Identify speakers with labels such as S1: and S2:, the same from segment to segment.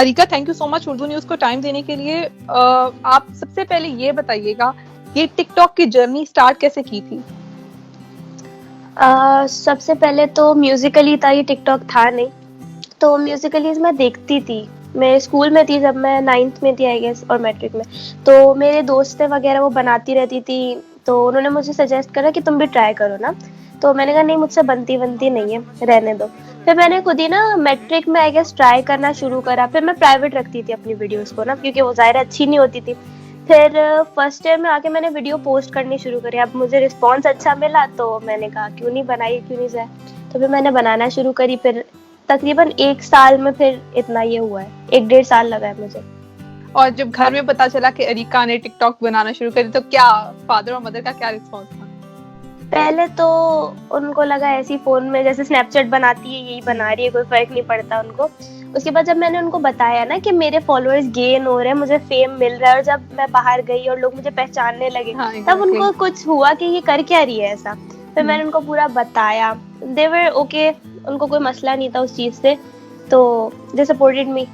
S1: Areca, thank you so much Urdu news को time देने के लिए। आप सबसे पहले ये बताइएगा, ये टिकटॉक की जर्नी स्टार्ट कैसे की थी?
S2: सबसे पहले तो म्यूजिकली था, ये टिकटॉक था नहीं। तो म्यूजिकली मैं देखती थी, मैं स्कूल में थी जब मैं 9th में थी आई गेस, और मैट्रिक में। तो मेरे दोस्तें वगैरह वो बनाती रहती थी, तो उन्होंने मुझे सजेस्ट करा कि तुम भी ट्राई करो ना। तो मैंने कहा नहीं, मुझसे बनती नहीं है, रहने दो। फिर मैंने खुद ही ना मैट्रिक में आई गेस ट्राई करना शुरू करा। फिर मैं प्राइवेट रखती थी अपनी वीडियोस को ना, क्योंकि वो ज़ाहिर अच्छी नहीं होती थी। फिर फर्स्ट ईयर में आके मैंने वीडियो पोस्ट करनी शुरू करी। अब मुझे रिस्पॉन्स अच्छा मिला तो मैंने कहा क्यों नहीं बनाई, क्यों नहीं जाए। तो फिर मैंने बनाना शुरू करी। फिर तकरीबन 1 साल में फिर इतना ये हुआ है, 1-1.5 साल लगा है मुझे।
S1: और जब घर में पता चला कि अरिका ने टिकटॉक बनाना शुरू करी, तो क्या फादर और मदर का क्या रिस्पॉन्स था?
S2: पहले तो उनको लगा ऐसी फोन में जैसे स्नैपचैट बनाती है यही बना रही है, कोई फर्क नहीं पड़ता उनको। उसके बाद जब मैंने उनको बताया ना कि मेरे फॉलोअर्स गेन हो रहे हैं, मुझे फेम मिल रहा है, और जब मैं बाहर गई और लोग मुझे पहचानने लगे,
S1: हाँ,
S2: तब उनको
S1: exactly.
S2: कुछ हुआ कि ये कर क्या रही है ऐसा। फिर मैंने उनको पूरा बताया, दे वर ओके, उनको कोई मसला नहीं था उस चीज से, तो दे सपोर्टेड मी।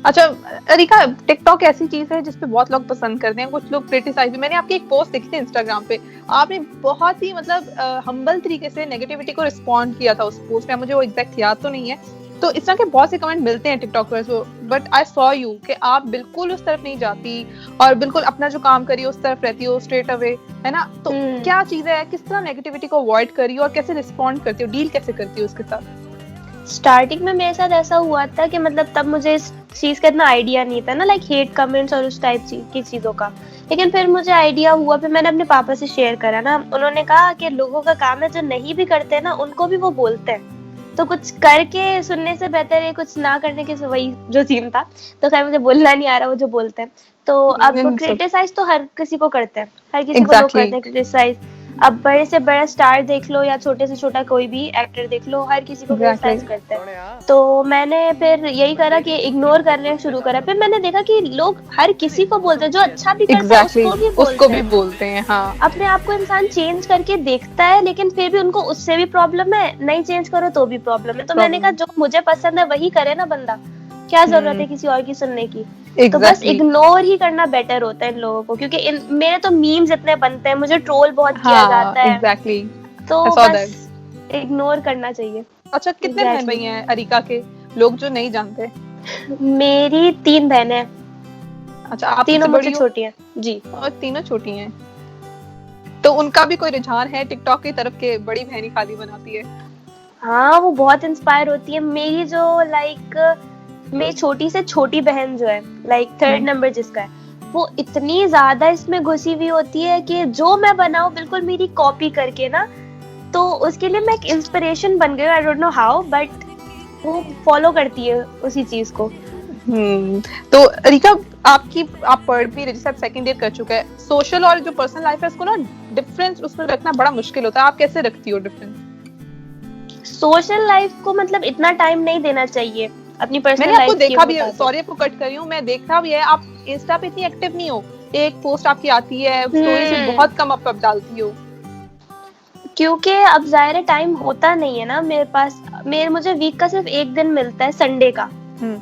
S1: अच्छा अरिका, टिकटॉक ऐसी चीज है जिसपे बहुत लोग पसंद करते हैं, कुछ लोग क्रिटिसाइज भी। मैंने आपकी एक पोस्ट देखी थी इंस्टाग्राम पे, आपने बहुत ही मतलब हम्बल तरीके से नेगेटिविटी को रिस्पॉन्ड किया था उस पोस्ट में। मुझे वो एग्जैक्ट याद तो नहीं है। तो इस तरह के बहुत से कमेंट मिलते हैं टिकटॉकर्स को, बट आई सॉ यू कि आप बिल्कुल उस तरफ नहीं जाती और बिल्कुल अपना जो काम करी उस तरफ रहती हो, स्ट्रेट अवे, है ना? तो क्या चीज है, किस तरह नेगेटिविटी को अवॉइड करी और कैसे रिस्पॉन्ड करती हो, डील कैसे करती हो उसके साथ?
S2: स्टार्टिंग में मेरे साथ ऐसा हुआ था कि मतलब तब मुझे इस चीज का इतना आइडिया नहीं था ना, लाइक हेट कमेंट्स और उस टाइप की चीजों का। लेकिन फिर मुझे आइडिया हुआ, फिर मैंने अपने पापा से शेयर करा ना। उन्होंने कहा कि लोगों का काम है, जो नहीं भी करते ना उनको भी वो बोलते हैं, तो कुछ करके सुनने से बेहतर है कुछ ना करने के। वही जो सीन था, तो खैर मुझे बोलना नहीं आ रहा वो जो बोलते हैं। तो अब क्रिटिसाइज तो हर किसी को करते हैं, हर किसी को लोग करते हैं क्रिटिसाइज। अब बड़े से बड़ा स्टार देख लो या छोटे से छोटा कोई भी एक्टर देख लो, हर किसी को क्रिटिसाइज करते हैं। तो मैंने फिर यही करा कि इग्नोर करने शुरू करा। फिर मैंने देखा कि लोग हर किसी को बोलते हैं, जो अच्छा भी करता है उसको भी बोलते हैं।
S1: हाँ।
S2: अपने आप को इंसान चेंज करके देखता है, लेकिन फिर भी उनको उससे भी प्रॉब्लम है, नहीं चेंज करो तो भी प्रॉब्लम है। तो मैंने कहा जो मुझे पसंद है वही करे ना बंदा, क्या जरूरत है किसी और की सुनने की। तो बस इग्नोर ही करना बेटर होता है इन लोगों को, क्योंकि मेरे तो मीम्स इतने बनते हैं, मुझे ट्रोल बहुत किया जाता है। तो बस इग्नोर करना चाहिए।
S1: अच्छा, कितने बहन भाई हैं अरिका के, लोग जो नहीं जानते?
S2: मेरी 3 बहनें हैं।
S1: अच्छा, आप
S2: तीनों मुझसे छोटी हैं जी।
S1: और तीनों छोटी हैं, तो उनका भी कोई रुझान है टिकटॉक की तरफ के बड़ी बहनी खाली बनाती है?
S2: हाँ, वो बहुत इंस्पायर होती है। मेरी जो मेरी छोटी से छोटी बहन जो है, लाइक 3rd नंबर जिसका है, वो इतनी ज्यादा इसमें घुसी हुई होती है कि जो मैं बनाऊं बिल्कुल मेरी कॉपी करके ना, तो उसके लिए मैं एक इंस्पिरेशन बन गई। I don't know how, but वो फॉलो करती है उसी चीज को।
S1: तो अरिका, आप पढ़ भी रही, जैसे आप 2nd ईयर कर चुका है, सोशल और जो पर्सनल लाइफ है उसको ना डिफरेंस उसमें रखना बड़ा मुश्किल होता है। आप कैसे रखती हो डिफरेंस?
S2: सोशल लाइफ को मतलब इतना टाइम नहीं देना चाहिए अपनी पर्सनल
S1: लाइफ। मैंने आपको देखा भी है, सॉरी आपको कट कर रही हूँ, मैं देखा भी है, आप इंस्टा पे इतनी एक्टिव नहीं हो, एक पोस्ट आपकी आती है, स्टोरीज में बहुत कम अप डालती हो।
S2: क्योंकि अब ज़ाहिर टाइम होता नहीं है ना मेरे पास। मुझे वीक का सिर्फ 1 दिन मिलता है, संडे का,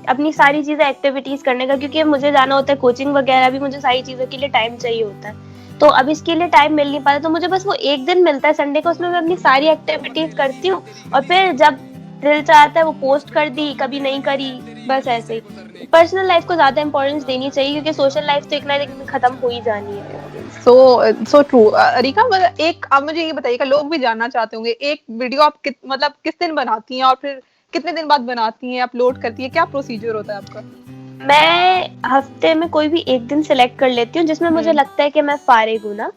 S2: अपनी सारी चीजें एक्टिविटीज करने का, क्योंकि मुझे जाना होता है कोचिंग वगैरह भी, मुझे सारी चीजों के लिए टाइम चाहिए होता है। तो अब इसके लिए टाइम मिल नहीं पाता, तो मुझे बस वो 1 दिन मिलता है संडे को, उसमें मैं अपनी सारी एक्टिविटीज करती हूँ, और फिर जब दिल चाहता है वो पोस्ट कर दी, कभी नहीं करी, बस ऐसे ही। पर्सनल लाइफ को ज्यादा इंपॉर्टेंस देनी चाहिए, क्योंकि सोशल लाइफ तो एक ना एक दिन खत्म हो ही जानी है।
S1: So true. अरिका, एक आप मुझे ये बताइएगा, लोग भी जानना चाहते होंगे, एक वीडियो आप मतलब किस दिन बनाती हैं और फिर कितने दिन बाद बनाती हैं, अपलोड करती है, क्या प्रोसीजर होता है आपका?
S2: मैं हफ्ते में कोई भी एक दिन सिलेक्ट कर लेती हूँ जिसमें मुझे लगता है कि मैं फारिग हूँ ना,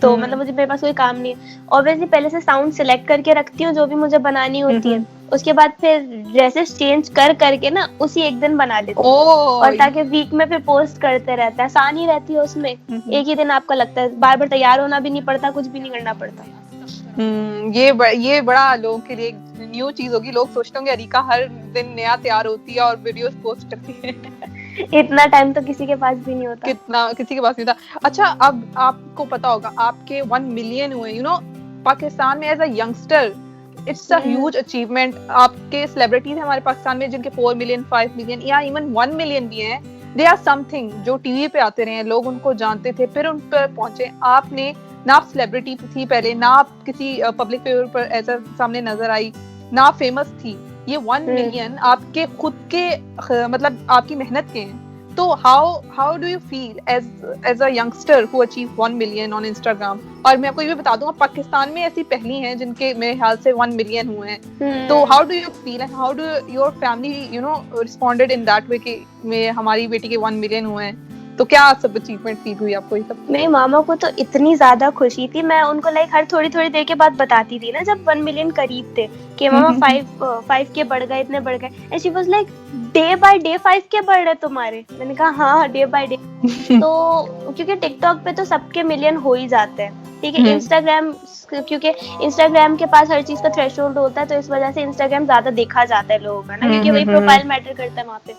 S2: तो मतलब मुझे मेरे पास कोई काम नहीं है। ऑब्वियसली पहले से साउंड सिलेक्ट करके रखती हूँ जो भी मुझे बनानी होती है, उसके बाद फिर ड्रेसेस चेंज करके ना उसी एक दिन बना लेती हूँ, और ताकि वीक में फिर पोस्ट करते रहते हैं, आसानी रहती है उसमें। एक ही दिन आपका लगता है, बार बार तैयार होना भी नहीं पड़ता, कुछ भी नहीं करना पड़ता।
S1: ये बड़ा लोगों के लिए न्यू चीज होगी। लोग सोचते होंगे अरिका हर दिन नया तैयार होती है और वीडियोस पोस्ट करती है।
S2: इतना टाइम तो किसी के पास भी नहीं होता,
S1: किसी के पास नहीं था। अच्छा, अब आपको पता होगा आपके 1 मिलियन हुए, पाकिस्तान में as a youngster it's a huge achievement. आपके सेलिब्रिटीज हैं हमारे पाकिस्तान में जिनके 4 मिलियन 5 मिलियन या इवन 1 मिलियन भी हैं, दे आर समथिंग, जो टीवी पे आते रहे, लोग उनको जानते थे, फिर उन पर पहुंचे। आपने ना आप सेलिब्रिटी थी पहले, ना आप किसी पब्लिक फिगर पर ऐसा सामने नजर आई, ना आप फेमस थी, ये 1 मिलियन आपके खुद के मतलब आपकी मेहनत के हैं। तो how do you feel as a youngster who achieve 1 million on Instagram? और मैं आपको ये भी बता दूंगा, पाकिस्तान में ऐसी पहली हैं जिनके मेरे ख्याल से 1 मिलियन हुए हैं। तो how do you feel and how do your family responded in that way कि हमारी बेटी के 1 मिलियन हुए हैं? तो क्या सब अचीवमेंट फील हुई आपको ये सब?
S2: मेरी मामा को तो इतनी ज्यादा खुशी थी, मैं उनको लाइक हर थोड़ी थोड़ी देर के बाद बताती थी ना जब 1 मिलियन करीब थे कि मामा 5 के बढ़ गए, इतने बढ़ गए, and she was like day by day 5 के बढ़ रहे तुम्हारे? मैंने कहा हाँ डे बाय डे। तो क्योंकि टिकटॉक पे तो सबके मिलियन हो ही जाते हैं, ठीक है। इंस्टाग्राम, क्योंकि इंस्टाग्राम के पास हर चीज का थ्रेशोल्ड होता है, तो इस वजह से इंस्टाग्राम ज्यादा देखा जाता है लोगों का ना, क्योंकि वही प्रोफाइल मैटर करता है वहाँ पे।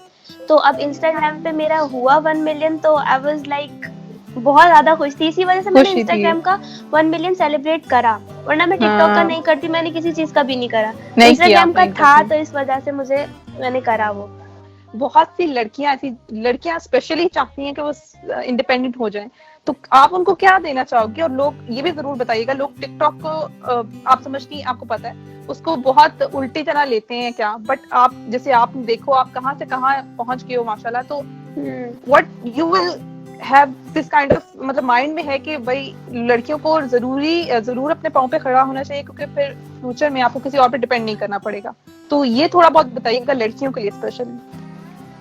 S2: तो अब इंस्टाग्राम पे मेरा हुआ 1 मिलियन, तो आई वाज लाइक बहुत ज्यादा खुश थी। इसी वजह से मैंने इंस्टाग्राम का 1 मिलियन सेलिब्रेट करा, वरना मैं टिकटॉक का नहीं करती, मैंने किसी चीज का भी नहीं करा। इंस्टाग्राम का था तो इस वजह से मैंने करा वो।
S1: बहुत सी लड़कियां स्पेशली चाहती हैं कि वो इंडिपेंडेंट हो जाएं, तो आप उनको क्या देना चाहोगे? और लोग ये भी जरूर बताइएगा, लोग टिकटॉक को आप समझती, आपको पता है, उसको बहुत उल्टी तरह लेते हैं क्या, बट आप जैसे आप देखो आप कहाँ से कहाँ पहुंच गए हो माशाल्लाह, तो what you will have this kind of, मतलब माइंड में है कि भाई लड़कियों को जरूर अपने पाँव पे खड़ा होना चाहिए, क्योंकि फिर फ्यूचर में आपको किसी और पे डिपेंड नहीं करना पड़ेगा। तो ये थोड़ा बहुत बताइएगा लड़कियों के लिए स्पेशली।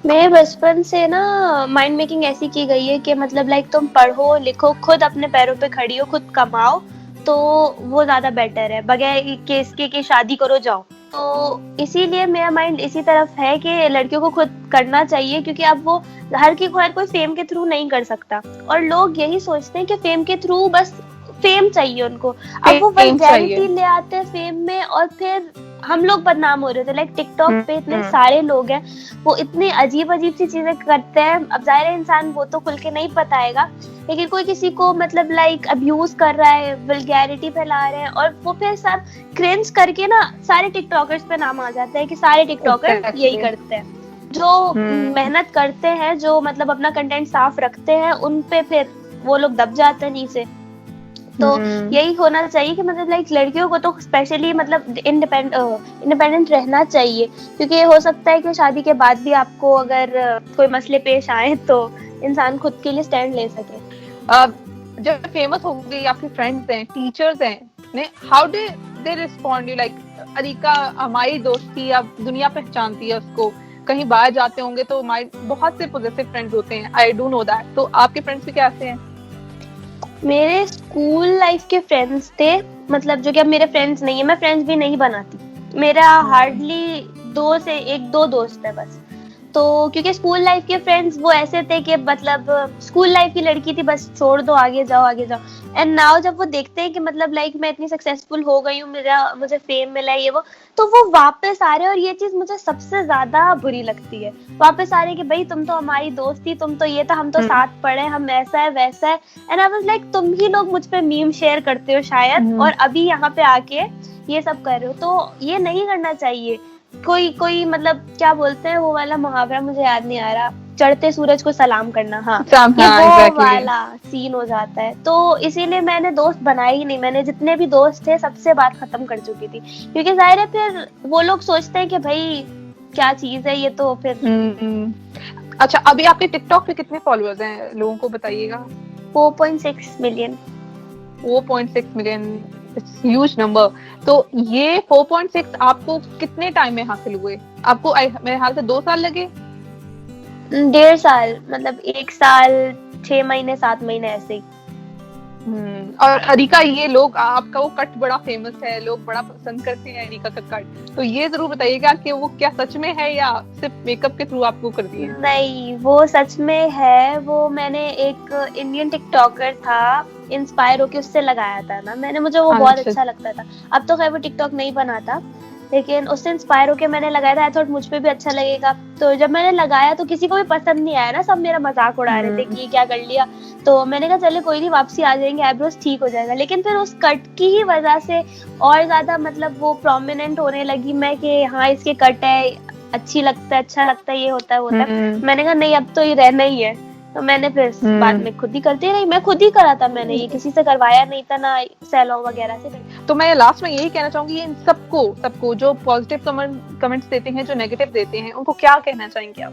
S2: मेरे बचपन से ना माइंड मेकिंग ऐसी की गई है कि मतलब लाइक तुम पढ़ो लिखो, खुद अपने पैरों पे खड़ी हो, खुद कमाओ, तो वो ज्यादा बेटर है, बगैर इसके कि शादी करो जाओ। तो इसीलिए मेरा माइंड इसी तरफ है कि लड़कियों को खुद करना चाहिए, क्योंकि अब वो हर कोई फेम के थ्रू नहीं कर सकता, और लोग यही सोचते हैं कि फेम के थ्रू बस फेम चाहिए उनको। अब वो वल्गैरिटी ले आते हैं फेम में, और फिर हम लोग बदनाम हो रहे थे। लाइक टिकटॉक पे इतने सारे लोग हैं, वो इतनी अजीब अजीब सी चीजें करते हैं। अब जाहिर है इंसान वो तो खुल के नहीं बताएगा, लेकिन कोई किसी को मतलब लाइक अब्यूज कर रहा है, वल्गैरिटी फैला रहे हैं, और वो फिर सब क्रिंज करके ना सारे टिकटॉकर्स पे नाम आ जाता है कि सारे टिकटॉकर यही करते हैं। जो मेहनत करते हैं, जो मतलब अपना कंटेंट साफ रखते हैं, उन पे फिर वो लोग दब जाते हैं नीचे। तो यही होना चाहिए कि मतलब लाइक लड़कियों को तो स्पेशली मतलब इंडिपेंडेंट रहना चाहिए, क्योंकि हो सकता है कि शादी के बाद भी आपको अगर कोई मसले पेश आए तो इंसान खुद के लिए स्टैंड ले सके।
S1: जब फेमस हो गई, आपके फ्रेंड्स हैं, टीचर्स हैं, how do they respond you? Like areca हमारी दोस्त थी, अब दुनिया पहचानती है उसको, कहीं बाहर जाते होंगे तो हमारे बहुत से पॉजिटिव फ्रेंड्स होते हैं, आई डू नो दैट। तो आपके फ्रेंड्स भी कैसे हैं?
S2: मेरे स्कूल लाइफ के फ्रेंड्स थे, मतलब जो कि अब मेरे फ्रेंड्स नहीं है, मैं फ्रेंड्स भी नहीं बनाती, मेरा हार्डली 2 से 1-2 दोस्त है बस। तो क्योंकि स्कूल लाइफ के फ्रेंड्स वो ऐसे थे कि मतलब स्कूल लाइफ की लड़की थी, बस छोड़ दो, आगे जाओ आगे जाओ। एंड नाउ जब वो देखते हैं कि मतलब लाइक मैं इतनी सक्सेसफुल हो गई हूँ, मुझे फेम मिला है, ये वो, तो वो वापस आ रहे हैं, और ये चीज मुझे सबसे ज्यादा बुरी लगती है। वापस आ रहे हैं कि भाई तुम तो हमारी दोस्त थी, तुम तो ये था, हम तो साथ पढ़े, हम ऐसा है वैसा है। एंड आई वाज लाइक तुम ही लोग मुझ पे मीम शेयर करते हो शायद, और अभी यहाँ पे आके ये सब कर रहे हो, तो ये नहीं करना चाहिए। कोई मतलब क्या बोलते हैं वो वाला मुहावरा, मुझे याद नहीं आ रहा, चढ़ते सूरज को सलाम करना, हाँ, ये वो वाला सीन हो जाता है। तो इसीलिए मैंने दोस्त बनाए ही नहीं, मैंने जितने भी दोस्त थे सबसे बात खत्म कर चुकी थी, क्योंकि जाहिर है फिर वो लोग सोचते हैं कि भाई क्या चीज है ये, तो फिर
S1: अच्छा, अभी आपके टिकटॉक पे कितने फॉलोअर्स हैं, लोगों को बताइएगा?
S2: 4.6 million.
S1: 4.6 million, it's huge number. तो ये 4.6 आपको कितने टाइम में हासिल हुए? आपको मेरे ख्याल से 2 साल लगे?
S2: 1.5 साल, मतलब 1 साल 6 महीने 7 महीने ऐसे ही।
S1: और अरिका, ये लोग आपका वो कट बड़ा फेमस है, लोग बड़ा पसंद करते हैं अरिका का कट, तो ये जरूर बताइएगा कि वो क्या सच में है या सिर्फ मेकअप के थ्रू आपको कर दिए?
S2: नहीं, वो सच में है। वो मैंने एक इंडियन टिकटॉकर था, इंस्पायर होके उससे लगाया था ना मैंने, मुझे वो बहुत अच्छा लगता था। अब तो खैर वो टिकटॉक नहीं बनाता, लेकिन उससे इंस्पायर होकर मैंने लगाया था, आई थॉट मुझ पे भी अच्छा लगेगा। तो जब मैंने लगाया तो किसी को भी पसंद नहीं आया ना, सब मेरा मजाक उड़ा रहे थे कि क्या कर लिया। तो मैंने कहा चले कोई नहीं, वापसी आ जाएंगे, आईब्रोज ठीक हो जाएगा। लेकिन फिर उस कट की ही वजह से और ज्यादा मतलब वो प्रोमिनेंट होने लगी मैं कि हाँ इसके कट है, अच्छा लगता है, ये होता है, मैंने कहा नहीं अब तो ये रहना ही है। तो मैंने फिर बाद में खुद ही करती रही, मैं खुद ही करा था, मैंने ये किसी से करवाया नहीं था, ना सैलून वगैरह से नहीं।
S1: तो मैं लास्ट में यही कहना चाहूंगी, इन सबको जो पॉजिटिव कमेंट्स देते हैं, जो नेगेटिव देते हैं, उनको क्या कहना चाहेंगे आप?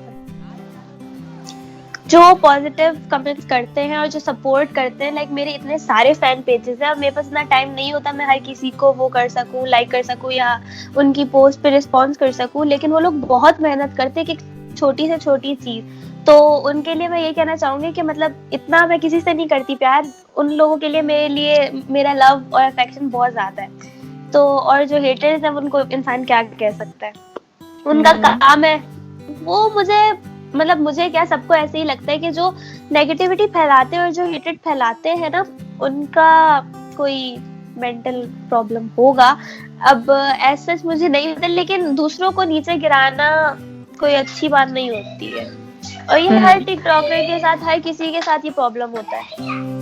S2: जो पॉजिटिव कमेंट्स करते हैं और जो सपोर्ट करते हैं, लाइक मेरे इतने सारे फैन पेजेस हैं और मेरे पास इतना टाइम नहीं होता मैं हर किसी को वो कर सकूं, लाइक कर सकूं या उनकी पोस्ट पे रिस्पॉन्स कर सकूं, लेकिन वो लोग बहुत मेहनत करते हैं कि छोटी से छोटी चीज। तो उनके लिए मैं ये कहना चाहूंगी कि मतलब इतना मैं किसी से नहीं करती प्यार, उन लोगों के लिए मेरे लिए मेरा लव और अफेक्शन बहुत ज्यादा है। तो और जो हेटर्स हैं उनको इंसान क्या कह सकता है, उनका काम है वो। मुझे क्या, सबको ऐसे ही लगता है कि जो नेगेटिविटी फैलाते हैं और जो हेटेड फैलाते हैं ना, उनका कोई मेंटल प्रॉब्लम होगा। अब ऐसा मुझे नहीं पता, लेकिन दूसरों को नीचे गिराना कोई अच्छी बात नहीं होती है, और ये हर टिकटॉकर के साथ, हर किसी के साथ ये प्रॉब्लम होता है।